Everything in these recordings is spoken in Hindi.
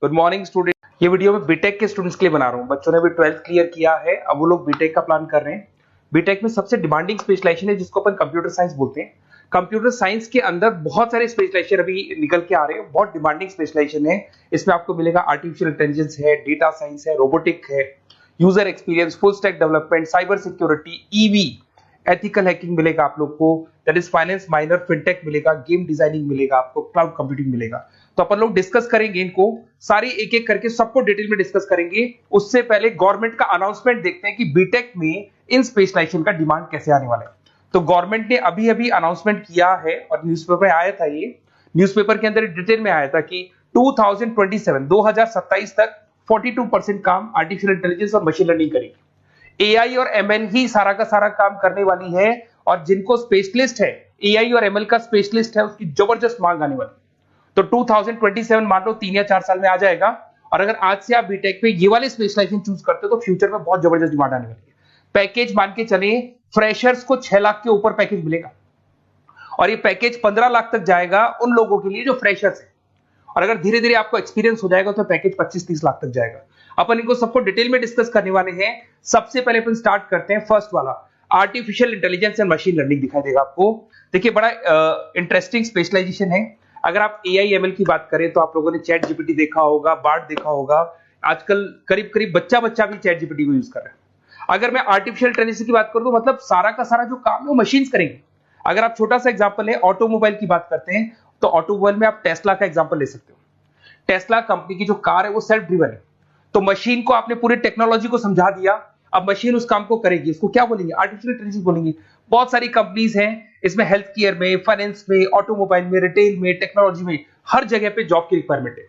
Good morning student. ये वीडियो मैं बीटेक के स्टूडेंट्स के लिए बना रहा हूँ। बच्चों ने भी 12th क्लियर किया है, अब वो लोग बीटेक का प्लान कर रहे हैं। बीटेक में सबसे डिमांडिंग स्पेशलाइजेशन है जिसको अपन कंप्यूटर साइंस बोलते हैं। कंप्यूटर साइंस के अंदर बहुत सारे स्पेशलाइजेशन अभी निकल के आ रहे हैं, बहुत डिमांडिंग स्पेशलाइजेशन है। इसमें आपको मिलेगा आर्टिफिशियल इंटेलिजेंस है, डेटा साइंस है, रोबोटिक है, user experience, full stack development, cyber security, EV, ethical hacking मिलेगा आप लोग को, that is finance minor, fintech मिलेगा, गेम डिजाइनिंग मिलेगा आपको, क्लाउड कंप्यूटिंग मिलेगा। तो अपन लोग डिस्कस करेंगे इनको सारी एक एक करके, सबको डिटेल में डिस्कस करेंगे। उससे पहले गवर्नमेंट का अनाउंसमेंट देखते हैं कि बीटेक में इन स्पेशलाइजेशन का डिमांड कैसे आने वाला है। तो गवर्नमेंट ने अभी अभी अनाउंसमेंट किया है और न्यूज़पेपर में आया था, ये न्यूज़पेपर के अंदर डिटेल में आया था कि 2027 तक 42% काम आर्टिफिशियल इंटेलिजेंस और मशीन लर्निंग करेगी। एआई और एमएल ही सारा का सारा काम करने वाली है, और जिनको स्पेशलिस्ट है, एआई और एमएल का स्पेशलिस्ट है, उसकी जबरदस्त मांग आने वाली। तो 2027 मान लो 3 या 4 साल में आ जाएगा। और अगर आज से आप बीटेक पे ये वाले स्पेशलाइजेशन चूज करते हो तो फ्यूचर में बहुत जबरदस्त डिमांड आने वाली है। पैकेज मान के चले, फ्रेशर्स को 6 लाख के ऊपर पैकेज मिलेगा, और ये पैकेज 15 लाख तक जाएगा उन लोगों के लिए जो फ्रेशर्स है। और अगर धीरे धीरे आपको एक्सपीरियंस हो जाएगा तो पैकेज 25-30 लाख तक जाएगा। अपन इनको सबको डिटेल में डिस्कस करने वाले हैं। सबसे पहले अपन स्टार्ट करते हैं फर्स्ट वाला, artificial intelligence and machine learning दिखाई देगा आपको। देखिए बड़ा इंटरेस्टिंग स्पेशलाइजेशन है। अगर आप एआई एमएल की बात करें तो आप लोगों ने चैट जीपीटी देखा होगा, बार्ड देखा होगा। आजकल करीब करीब बच्चा भी चैट जीपीटी को यूज कर रहा है। अगर मैं आर्टिफिशियल इंटेलिजेंस की बात करूं तो मतलब सारा का सारा जो काम है वो मशीन्स करेंगे। अगर आप छोटा सा एग्जांपल है, ऑटोमोबाइल की बात करते हैं तो ऑटोमोबाइल में आप टेस्ला का एग्जांपल ले सकते हो। टेस्ला कंपनी की जो कार है वो सेल्फ ड्रिवन है। तो मशीन को आपने पूरी टेक्नोलॉजी को समझा दिया, अब मशीन उस काम को करेगी। इसको क्या बोलेंगे? आर्टिफिशियल इंटेलिजेंस बोलेंगे। बहुत सारी कंपनीज हैं इसमें, हेल्थ केयर में, फाइनेंस में, ऑटोमोबाइल में, रिटेल में, टेक्नोलॉजी में, हर जगह पे जॉब की रिक्वायरमेंट है।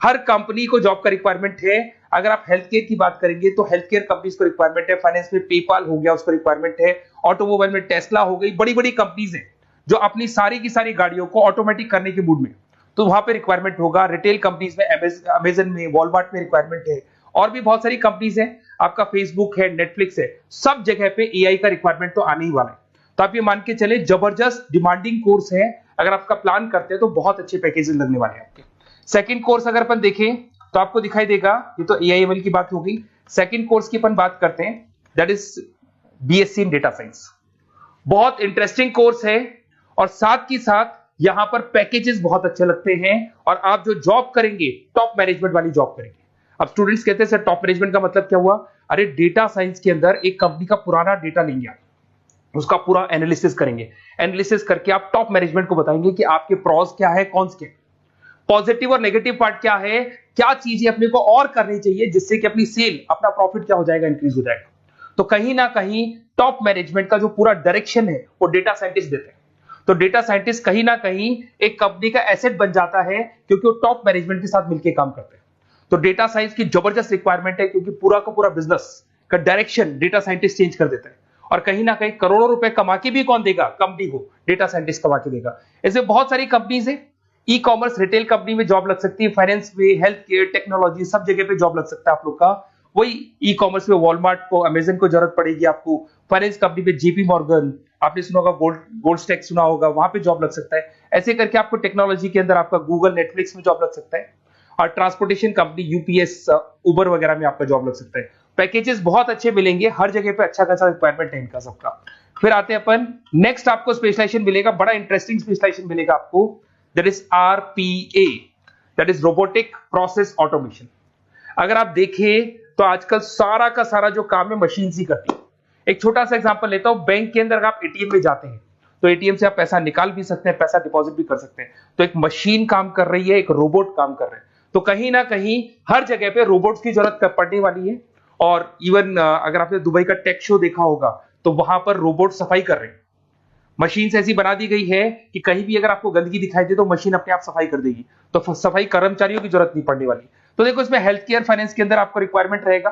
हर कंपनी को जॉब का रिक्वायरमेंट है। अगर आप हेल्थ केयर की बात करेंगे तो हेल्थ केयर कंपनीज को रिक्वायरमेंट है, फाइनेंस में पेपाल हो गया उसको रिक्वायरमेंट है, ऑटोमोबाइल में टेस्ला हो गई, बड़ी बड़ी कंपनीज हैं जो अपनी सारी की सारी गाड़ियों को ऑटोमेटिक करने के मूड में, तो वहां पे रिक्वायरमेंट होगा। रिटेल कंपनीज में अमेजन में, वॉलमार्ट में रिक्वायरमेंट है, और भी बहुत सारी कंपनीज हैं, आपका फेसबुक है, नेटफ्लिक्स है, सब जगह पे एआई का रिक्वायरमेंट तो आने ही वाला है। तो आप ये मान के चले जबरदस्त डिमांडिंग कोर्स है। अगर आपका प्लान करते हैं तो बहुत अच्छे पैकेजेस लगने वाले हैं आपके। सेकंड कोर्स अगर अपन देखें तो आपको दिखाई देगा, ये तो एआई एमएल की बात हो गई। सेकंड कोर्स की अपन बात करते हैं, that is BSc in data science. बहुत इंटरेस्टिंग कोर्स है, और साथ ही साथ यहां पर पैकेजेस बहुत अच्छे लगते हैं, और आप जो जॉब करेंगे टॉप मैनेजमेंट वाली जॉब करेंगे। अब स्टूडेंट्स कहते हैं सर टॉप मैनेजमेंट का मतलब क्या हुआ? अरे डेटा साइंस के अंदर एक कंपनी का पुराना डेटा लेंगे आप, उसका पूरा एनालिसिस करेंगे, एनालिसिस करके आप टॉप मैनेजमेंट को बताएंगे कि आपके प्रॉस क्या है, कॉन्स क्या है, पॉजिटिव और नेगेटिव पार्ट क्या है, क्या चीजें अपने को और करनी चाहिए जिससे कि अपनी सेल, अपना प्रॉफिट क्या हो जाएगा, इंक्रीज हो जाएगा। तो कहीं ना कहीं टॉप मैनेजमेंट का जो पूरा डायरेक्शन है वो डेटा साइंटिस्ट देते हैं। तो डेटा साइंटिस्ट कहीं ना कहीं एक कंपनी का एसेट बन जाता है, क्योंकि वो टॉप मैनेजमेंट के साथ मिलकर काम करते हैं। तो डेटा साइंस की जबरदस्त रिक्वायरमेंट है, क्योंकि पूरा का पूरा बिजनेस का डायरेक्शन डेटा साइंटिस्ट चेंज कर देता है। और कहीं ना कहीं करोड़ों रुपए कमा के भी कौन देगा? कंपनी को डेटा साइंटिस्ट कमा के देगा। ऐसे बहुत सारी कंपनीज है, ई कॉमर्स, रिटेल कंपनी में जॉब लग सकती है, फाइनेंस में, हेल्थ केयर, टेक्नोलॉजी, सब जगह पे जॉब लग सकता है आप लोग का। वही ई कॉमर्स में वॉलमार्ट को, अमेजन को जरूरत पड़ेगी आपको। फाइनेंस कंपनी में जेपी मॉर्गन, आपने सुना होगा, गोल्ड स्टैक सुना होगा, वहां पे जॉब लग सकता है। ऐसे करके आपको टेक्नोलॉजी के अंदर आपका गूगल, नेटफ्लिक्स में जॉब लग सकता है। और ट्रांसपोर्टेशन कंपनी यूपीएस, उबर वगैरह में आपका जॉब लग सकता है। पैकेजेस बहुत अच्छे मिलेंगे, हर जगह पे अच्छा खासा रिक्वायरमेंट है इनका सबका। फिर आते हैं अपन नेक्स्ट, आपको स्पेशलाइजेशन मिलेगा, बड़ा इंटरेस्टिंग स्पेशलाइजेशन मिलेगा आपको, that is RPA, that is robotic process automation. अगर आप देखें तो आजकल सारा का सारा जो काम है मशीन ही करती है। एक छोटा सा एग्जांपल लेता हूं, बैंक के अंदर अगर आप एटीएम में जाते हैं तो एटीएम से आप पैसा निकाल भी सकते हैं, पैसा डिपॉजिट भी कर सकते हैं। तो एक मशीन काम कर रही है, एक रोबोट काम कर रहे हैं। तो कहीं ना कहीं हर जगह पे रोबोट्स की जरूरत पड़ने वाली है। और इवन अगर आपने दुबई का टेक शो देखा होगा तो वहां पर रोबोट सफाई कर रहे हैं। मशीन ऐसी बना दी गई है कि कहीं भी अगर आपको गंदगी दिखाई दे तो मशीन अपने आप सफाई कर देगी, तो सफाई कर्मचारियों की जरूरत नहीं पड़ने वाली। तो देखो इसमें हेल्थ केयर, फाइनेंस के अंदर आपको रिक्वायरमेंट रहेगा,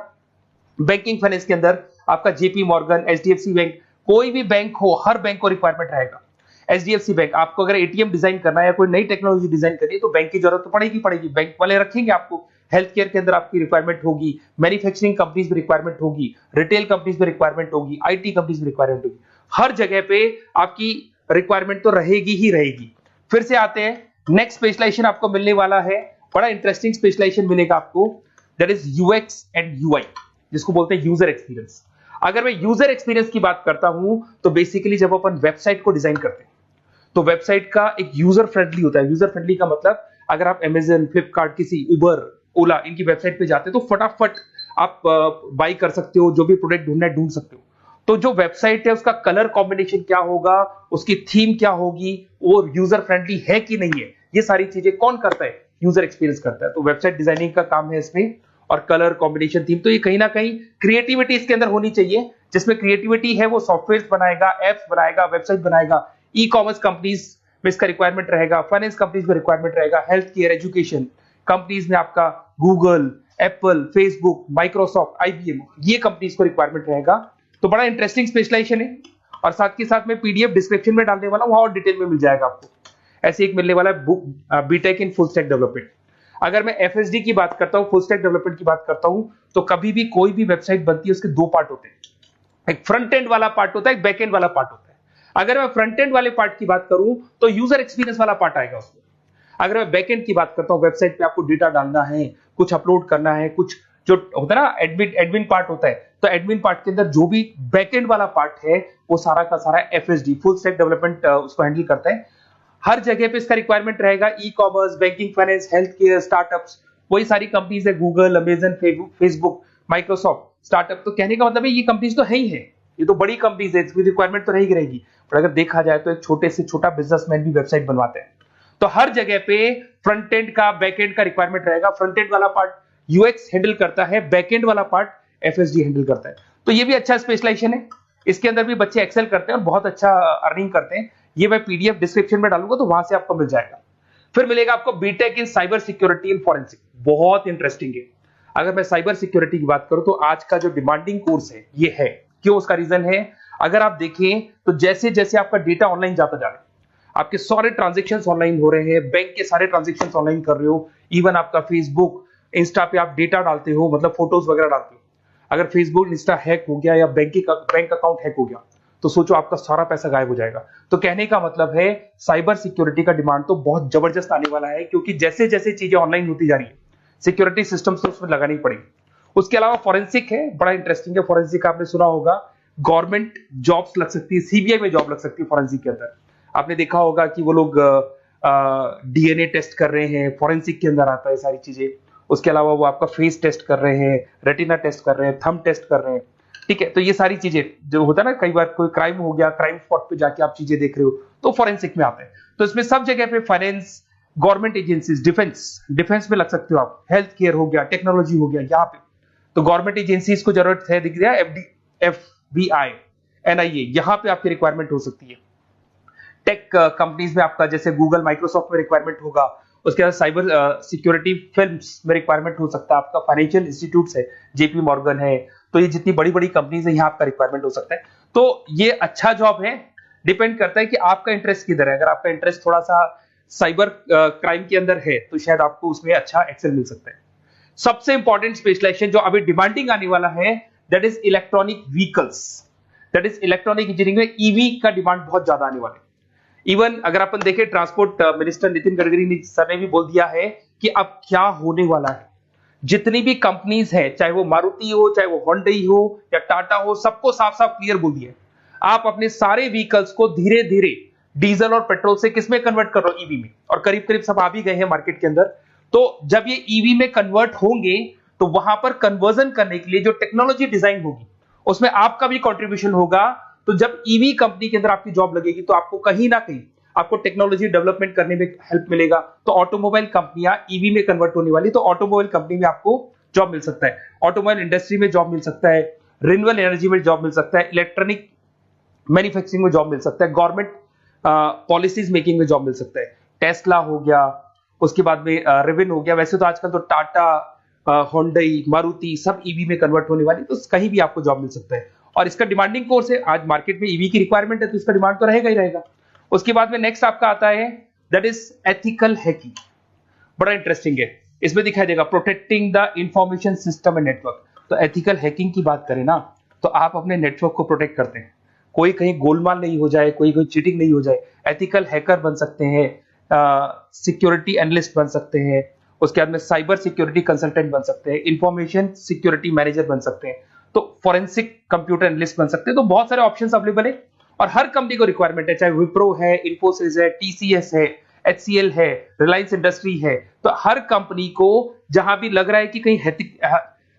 बैंकिंग फाइनेंस के अंदर आपका जेपी मॉर्गन, एचडीएफसी बैंक, कोई भी बैंक हो, हर बैंक को रिक्वायरमेंट रहेगा। एचडीएफसी बैंक, आपको अगर एटीएम डिजाइन करना है या कोई नई टेक्नोलॉजी डिजाइन करनी है तो बैंक की जरूरत तो पड़ेगी, बैंक वाले रखेंगे आपको। हेल्थ केयर के अंदर आपकी रिक्वायरमेंट होगी, मैन्युफैक्चरिंग कंपनीज में रिक्वायरमेंट होगी, रिटेल कंपनीज में रिक्वायरमेंट होगी, आईटी कंपनीज में रिक्वायरमेंट होगी। हर जगह पे आपकी रिक्वायरमेंट तो रहेगी ही रहेगी। फिर से आते हैं, नेक्स्ट स्पेशलाइजेशन आपको मिलने वाला है बड़ा इंटरेस्टिंग स्पेशलाइजेशन मिलेगा आपको, that is UX and UI, जिसको बोलते हैं यूजर एक्सपीरियंस। अगर मैं यूजर एक्सपीरियंस की बात करता हूं तो बेसिकली जब अपन वेबसाइट को डिजाइन करते हैं तो वेबसाइट का एक यूजर फ्रेंडली होता है। यूजर फ्रेंडली का मतलब अगर आप अमेजन, फ्लिपकार्ट, किसी उबर, ओला इनकी वेबसाइट पे जाते हैं तो फटाफट आप बाई कर सकते हो, जो भी प्रोडक्ट ढूंढना है ढूंढ सकते हो। तो जो वेबसाइट है उसका कलर कॉम्बिनेशन क्या होगा, उसकी थीम क्या होगी, वो यूजर फ्रेंडली है कि नहीं है, ये सारी चीजें कौन करता है, यूजर एक्सपीरियंस करता है। तो वेबसाइट डिजाइनिंग का काम है इसमें, और कलर कॉम्बिनेशन, थीम, तो ये कहीं ना कहीं क्रिएटिविटी इसके अंदर होनी चाहिए। जिसमें क्रिएटिविटी है वो सॉफ्टवेयर बनाएगा, एप्स बनाएगा, वेबसाइट बनाएगा। ई कॉमर्स कंपनीज में इसका रिक्वायरमेंट रहेगा, फाइनेंस कंपनीज में रिक्वायरमेंट रहेगा, हेल्थ केयर, एजुकेशन कंपनीज में आपका Google, Apple, Facebook, Microsoft, IBM, ये कंपनीज को रिक्वायरमेंट रहेगा। तो बड़ा इंटरेस्टिंग स्पेशलाइजेशन है, और साथ के साथ में पीडीएफ डिस्क्रिप्शन में डालने वाला, वहां और डिटेल में मिल जाएगा आपको। ऐसे एक मिलने वाला है BTech in full stack development. अगर मैं एफएसडी की बात करता हूं, फुल स्टैक डेवलपमेंट की बात करता हूं, तो कभी भी कोई भी वेबसाइट बनती है उसके दो पार्ट होते हैं, एक फ्रंट एंड वाला पार्ट होता है, एक बैक एंड वाला पार्ट होता है। अगर मैं फ्रंट एंड वाले पार्ट की बात करूं तो यूजर एक्सपीरियंस वाला पार्ट आएगा उसमें। अगर मैं बैक एंड की बात करता हूं, वेबसाइट पे आपको डेटा डालना है, कुछ अपलोड करना है, कुछ जो होता है ना एडमिन पार्ट होता है, तो एडमिन पार्ट के अंदर जो भी बैक एंड वाला पार्ट है वो सारा का सारा एफएसडी, फुल स्टैक डेवलपमेंट, उसको हैंडल करता है। हर जगह पे इसका रिक्वायरमेंट रहेगा। E commerce, banking, finance, health care, startups, वही सारी कंपनीज है, Google, Amazon, Facebook, Microsoft, startup. तो कहने का मतलब है ये कंपनीज तो है ही है, ये तो बड़ी कंपनीज है, इसकी रिक्वायरमेंट तो रहेगी रहेगी। पर अगर देखा जाए तो एक छोटे से छोटा बिजनेसमैन भी वेबसाइट बनवाते हैं। तो हर जगह पे फ्रंट एंड का, बैक एंड का रिक्वायरमेंट रहेगा। फ्रंट एंड वाला पार्ट यूएक्स हैंडल करता है, बैक एंड वाला पार्ट एफएसडी हैंडल करता है। तो ये भी अच्छा स्पेशलाइजेशन है, इसके अंदर भी बच्चे एक्सेल करते हैं और बहुत अच्छा अर्निंग करते हैं। ये मैं पीडीएफ डिस्क्रिप्शन में डालूंगा तो वहां से आपको मिल जाएगा। फिर मिलेगा आपको BTech in cyber security and forensic, बहुत इंटरेस्टिंग है। अगर मैं साइबर सिक्योरिटी की बात करूं तो आज का जो डिमांडिंग कोर्स है ये है। क्यों? उसका रीजन है, अगर आप देखें तो जैसे जैसे आपका डेटा ऑनलाइन जाता जा रहा है, आपके सारे ट्रांजेक्शंस ऑनलाइन हो रहे हैं, बैंक के सारे ट्रांजेक्शंस ऑनलाइन कर रहे हो, इवन आपका फेसबुक, इंस्टा पे आप डेटा डालते हो, मतलब फोटोज वगैरह डालते हो। अगर फेसबुक, इंस्टा हैक हो गया या बैंक अकाउंट हैक हो गया तो सोचो आपका सारा पैसा गायब हो जाएगा। तो कहने का मतलब है साइबर सिक्योरिटी का डिमांड तो बहुत जबरदस्त आने वाला है, क्योंकि जैसे जैसे चीजें ऑनलाइन होती जा रही है सिक्योरिटी सिस्टम्स तो उसमें लगानी पड़ेगी। उसके अलावा फॉरेंसिक है, बड़ा इंटरेस्टिंग है। फॉरेंसिक आपने सुना होगा, गवर्नमेंट जॉब्स लग सकती है, सीबीआई में जॉब लग सकती है फॉरेंसिक के अंदर। आपने देखा होगा कि वो लोग डीएनए टेस्ट कर रहे हैं, फॉरेंसिक के अंदर आता है सारी चीजें। उसके अलावा वो आपका फेस टेस्ट कर रहे हैं, रेटिना टेस्ट कर रहे हैं, थंब टेस्ट कर रहे हैं, ठीक है। तो ये सारी चीजें जो होता है ना, कई बार कोई क्राइम हो गया, क्राइम स्पॉट पे जाके आप चीजें देख रहे हो तो फॉरेंसिक में आते हैं। तो इसमें सब जगह पे फाइनेंस, गवर्नमेंट एजेंसीज, डिफेंस में लग सकते हो आप, हेल्थ केयर हो गया, टेक्नोलॉजी हो गया, यहाँ पे तो गवर्नमेंट एजेंसीज को जरूरत है, दिख रहा है, एफबीआई, एनआईए, यहाँ पे आपकी रिक्वायरमेंट हो सकती है। टेक कंपनीज में आपका जैसे गूगल, माइक्रोसॉफ्ट में रिक्वायरमेंट होगा। उसके बाद साइबर सिक्योरिटी फिल्म्स में रिक्वायरमेंट हो सकता है आपका, फाइनेंशियल इंस्टीट्यूट्स है, जेपी मॉर्गन है, तो ये जितनी बड़ी बड़ी कंपनीज है यहाँ आपका रिक्वायरमेंट हो सकता है। तो ये अच्छा जॉब है, डिपेंड करता है कि आपका इंटरेस्ट किधर है। अगर आपका इंटरेस्ट थोड़ा सा साइबर क्राइम के अंदर है तो शायद आपको उसमें अच्छा एक्सेल मिल सकता है। सबसे इंपॉर्टेंट स्पेशलाइजेशन जो अभी डिमांडिंग आने वाला है, that is electronic vehicles, that is electronic engineering में ईवी का डिमांड बहुत ज्यादा आने वाला है। इवन अगर अपन देखें, transport minister Nitin Gadkari sir ने भी बोल दिया है कि अब क्या होने वाला है, जितनी भी कंपनीज है, चाहे वो मारुति हो, चाहे वो होंडई हो या टाटा हो, सबको साफ साफ क्लियर बोल दिया, आप अपने सारे व्हीकल्स को धीरे धीरे डीजल और पेट्रोल से किसमें कन्वर्ट कर रहे हो, ईवी में। और करीब करीब सब आ भी गए हैं मार्केट के अंदर। तो जब ये ईवी में कन्वर्ट होंगे तो वहां पर कन्वर्जन करने के लिए जो टेक्नोलॉजी डिजाइन होगी उसमें आपका भी कंट्रीब्यूशन होगा। तो जब ईवी कंपनी के अंदर आपकी जॉब लगेगी तो आपको कहीं ना कहीं आपको टेक्नोलॉजी डेवलपमेंट करने में हेल्प मिलेगा। तो ऑटोमोबाइल कंपनियां ईवी में कन्वर्ट होने वाली, तो ऑटोमोबाइल कंपनी में आपको जॉब मिल सकता है, ऑटोमोबाइल इंडस्ट्री में जॉब मिल सकता है, रिन्यूएबल एनर्जी में जॉब मिल सकता है, इलेक्ट्रॉनिक मैन्युफैक्चरिंग में जॉब मिल सकता है, गवर्नमेंट पॉलिसीज मेकिंग में जॉब मिल सकता है, टेस्ला हो गया, उसके बाद में रिविन हो गया। वैसे तो आजकल तो टाटा, होंडई, मारुति सब ईवी में कन्वर्ट होने वाली, तो कहीं भी आपको जॉब मिल सकता है। और इसका डिमांडिंग कोर्स है, आज मार्केट में ईवी की रिक्वायरमेंट है तो इसका डिमांड तो रहेगा ही रहेगा। उसके बाद में नेक्स्ट आपका आता है, दैट इज एथिकल हैकिंग, बड़ा इंटरेस्टिंग है। इसमें दिखाई देगा protecting the information system and network. तो एथिकल हैकिंग की बात करें ना, तो आप अपने नेटवर्क को प्रोटेक्ट करते हैं, कोई कहीं गोलमाल नहीं हो जाए, कोई चीटिंग नहीं हो जाए। एथिकल हैकर बन सकते हैं, सिक्योरिटी एनालिस्ट बन सकते हैं, उसके बाद में साइबर सिक्योरिटी कंसल्टेंट बन सकते हैं, इंफॉर्मेशन सिक्योरिटी मैनेजर बन सकते हैं, तो फोरेंसिक कंप्यूटर एनालिस्ट बन सकते हैं। तो बहुत सारे ऑप्शंस अवेलेबल है और हर कंपनी को रिक्वायरमेंट है, चाहे विप्रो है, इन्फोसिस है, टीसीएस है, एचसीएल है, रिलायंस इंडस्ट्री है। तो हर कंपनी को जहां भी लग रहा है कि कहीं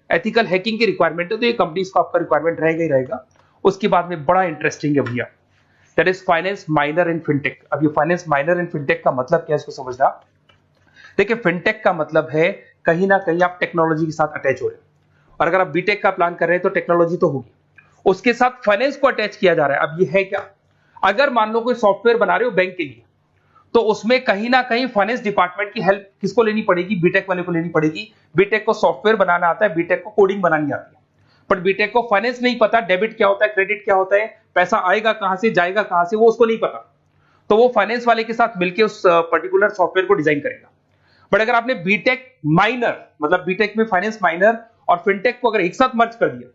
एथिकल हैकिंग की रिक्वायरमेंट है तो ये कंपनीज को आपका रिक्वायरमेंट रहेगा ही रहेगा। उसके बाद में बड़ा इंटरेस्टिंग है भैया, that is finance minor in fintech. अब ये फाइनेंस माइनर इन फिनटेक का मतलब क्या है इसको समझना। देखिए फिनटेक का मतलब है कहीं ना कहीं आप टेक्नोलॉजी के साथ अटैच हो रहे हैं, और अगर आप बीटेक का प्लान कर रहे हैं तो टेक्नोलॉजी तो होगी, उसके साथ फाइनेंस को अटैच किया जा रहा है। अब ये है क्या, अगर मान लो कोई सॉफ्टवेयर बना रहे हो बैंक के लिए, तो उसमें कहीं ना कहीं फाइनेंस डिपार्टमेंट की हेल्प किसको लेनी पड़ेगी, बीटेक वाले को लेनी पड़ेगी। बीटेक को सॉफ्टवेयर बनाना आता है, बीटेक को कोडिंग बनानी आती है, बट बीटेक को फाइनेंस नहीं पता, डेबिट क्या होता है, क्रेडिट क्या होता है, पैसा आएगा कहां से जाएगा कहां से, वो उसको नहीं पता। तो वो फाइनेंस वाले के साथ मिलकर उस पर्टिकुलर सॉफ्टवेयर को डिजाइन करेगा। बट अगर आपने बीटेक माइनर मतलब बीटेक में फाइनेंस माइनर और फिनटेक को अगर एक साथ मर्ज कर दिया,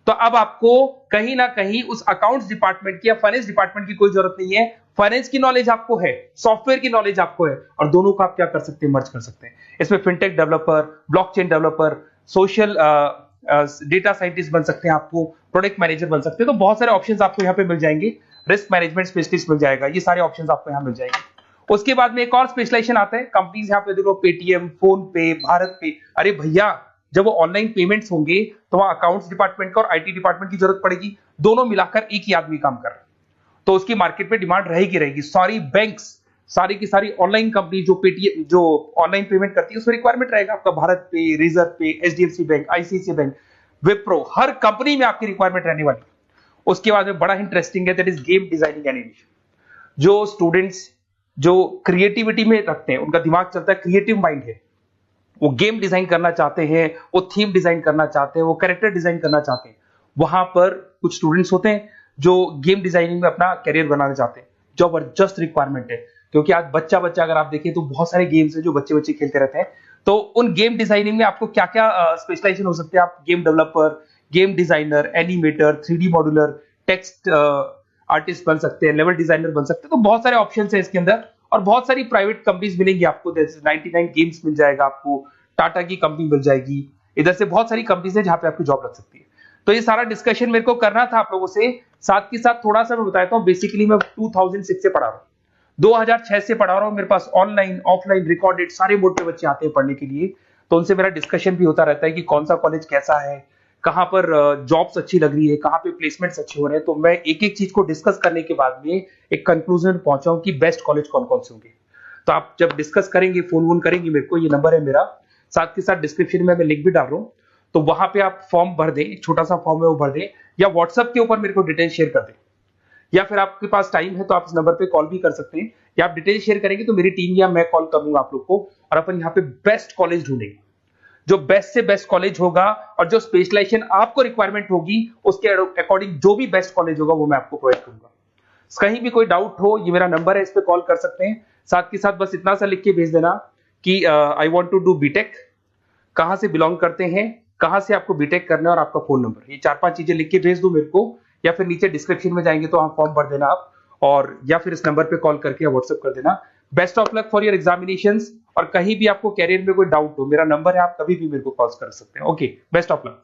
तो अब आपको कहीं ना कहीं उस अकाउंट्स डिपार्टमेंट की या फाइनेंस डिपार्टमेंट की कोई जरूरत नहीं है। फाइनेंस की नॉलेज आपको है, सॉफ्टवेयर की नॉलेज आपको है, और दोनों को आप क्या कर सकते हैं, मर्ज कर सकते हैं। इसमें fintech developer, blockchain developer, social data scientist बन सकते हैं, आपको प्रोडक्ट मैनेजर बन सकते हैं। तो बहुत सारे ऑप्शंस आपको यहाँ पे मिल जाएंगे, रिस्क मैनेजमेंट स्पेशलिस्ट मिल जाएगा, ये सारे ऑप्शंस आपको यहाँ मिल जाएंगे। उसके बाद में एक और स्पेशलाइजेशन आता है, कंपनीज यहाँ पे देखो पेटीएम, फोन पे, भारत पे। अरे भैया जब वो ऑनलाइन पेमेंट्स होंगे तो वहां अकाउंट्स डिपार्टमेंट का और आईटी डिपार्टमेंट की जरूरत पड़ेगी, दोनों मिलाकर एक ही आदमी काम कर रहा है, तो उसकी मार्केट में डिमांड रहेगी रहेगी। सारी बैंक्स, सारी की सारी ऑनलाइन कंपनी जो पेटीएम जो ऑनलाइन पेमेंट करती है उसमें रिक्वायरमेंट रहेगा आपका, भारत पे, Razorpay, HDFC bank, ICICI bank, Wipro, हर कंपनी में आपकी रिक्वायरमेंट रहने वाली है। उसके बाद में बड़ा इंटरेस्टिंग है, that is game designing animation. जो स्टूडेंट्स जो क्रिएटिविटी में रखते हैं, उनका दिमाग चलता है, क्रिएटिव माइंड है, वो गेम डिजाइन करना चाहते हैं, वो थीम डिजाइन करना चाहते हैं, वो कैरेक्टर डिजाइन करना चाहते हैं, वहां पर कुछ स्टूडेंट्स होते हैं जो गेम डिजाइनिंग में अपना करियर बनाना चाहते हैं। जबरदस्त रिक्वायरमेंट है, क्योंकि आज बच्चा अगर आप देखें तो बहुत सारे गेम्स हैं जो बच्चे खेलते रहते हैं। तो उन गेम डिजाइनिंग में आपको क्या क्या स्पेशलाइजेशन हो सकते हैं, आप game developer, game designer, animator, 3D modular, text artist बन सकते हैं, लेवल डिजाइनर बन सकते हैं। तो बहुत सारे ऑप्शन है इसके अंदर, और बहुत सारी प्राइवेट कंपनीज मिलेंगी आपको, जैसे 99 गेम्स मिल जाएगा आपको, टाटा की कंपनी मिल जाएगी, इधर से बहुत सारी कंपनीज है जहां पे आपकी जॉब लग सकती है। तो ये सारा डिस्कशन मेरे को करना था आप लोगों से, साथ के साथ थोड़ा सा मैं बताता हूँ। बेसिकली मैं 2006 से पढ़ा रहा हूँ, 2006 से पढ़ा रहा हूँ। मेरे पास ऑनलाइन ऑफलाइन रिकॉर्डेड सारे बोर्ड पे बच्चे आते हैं पढ़ने के लिए, तो उनसे मेरा डिस्कशन भी होता रहता है कि कौन सा कॉलेज कैसा है, कहां पर जॉब्स अच्छी लग रही है, कहां पे प्लेसमेंट्स अच्छे हो रहे हैं। तो मैं एक एक चीज को डिस्कस करने के बाद में एक कंक्लूजन पहुंचा हूं कि बेस्ट कॉलेज कौन कौन से होंगे। तो आप जब डिस्कस करेंगे, फोन वोन करेंगे मेरे को, ये नंबर है मेरा, साथ के साथ डिस्क्रिप्शन में मैं लिंक भी डाल रहा हूँ, तो वहां पे आप फॉर्म भर दें, एक छोटा सा फॉर्म है वो भर दें, या व्हाट्सएप के ऊपर मेरे को डिटेल शेयर कर दें, या फिर आपके पास टाइम है तो आप इस नंबर पे कॉल भी कर सकते हैं, या आप डिटेल शेयर करेंगे तो मेरी टीम या मैं कॉल करूंगा आप लोग को, और अपन यहाँ पे बेस्ट कॉलेज ढूंढेंगे। जो बेस्ट से बेस्ट कॉलेज होगा और जो स्पेशलाइजेशन आपको रिक्वायरमेंट होगी उसके अकॉर्डिंग जो भी बेस्ट कॉलेज होगा वो मैं आपको प्रोवाइड करूंगा। कहीं भी कोई डाउट हो, ये मेरा नंबर है, इस पे कॉल कर सकते हैं। साथ के साथ बस इतना सा लिख के भेज देना कि I want to do BTech, कहां से बिलोंग करते हैं, कहां से आपको बीटेक करना है, और आपका फोन नंबर, ये 4-5 चीजें लिख के भेज दो मेरे को, या फिर नीचे डिस्क्रिप्शन में जाएंगे तो आप फॉर्म भर देना आप, और या फिर इस नंबर पे कॉल करके या व्हाट्सएप कर देना। Best of luck for your examinations, और कहीं भी आपको कैरियर में कोई डाउट हो, मेरा नंबर है, आप कभी भी मेरे को कॉल कर सकते हैं। Okay, best of luck.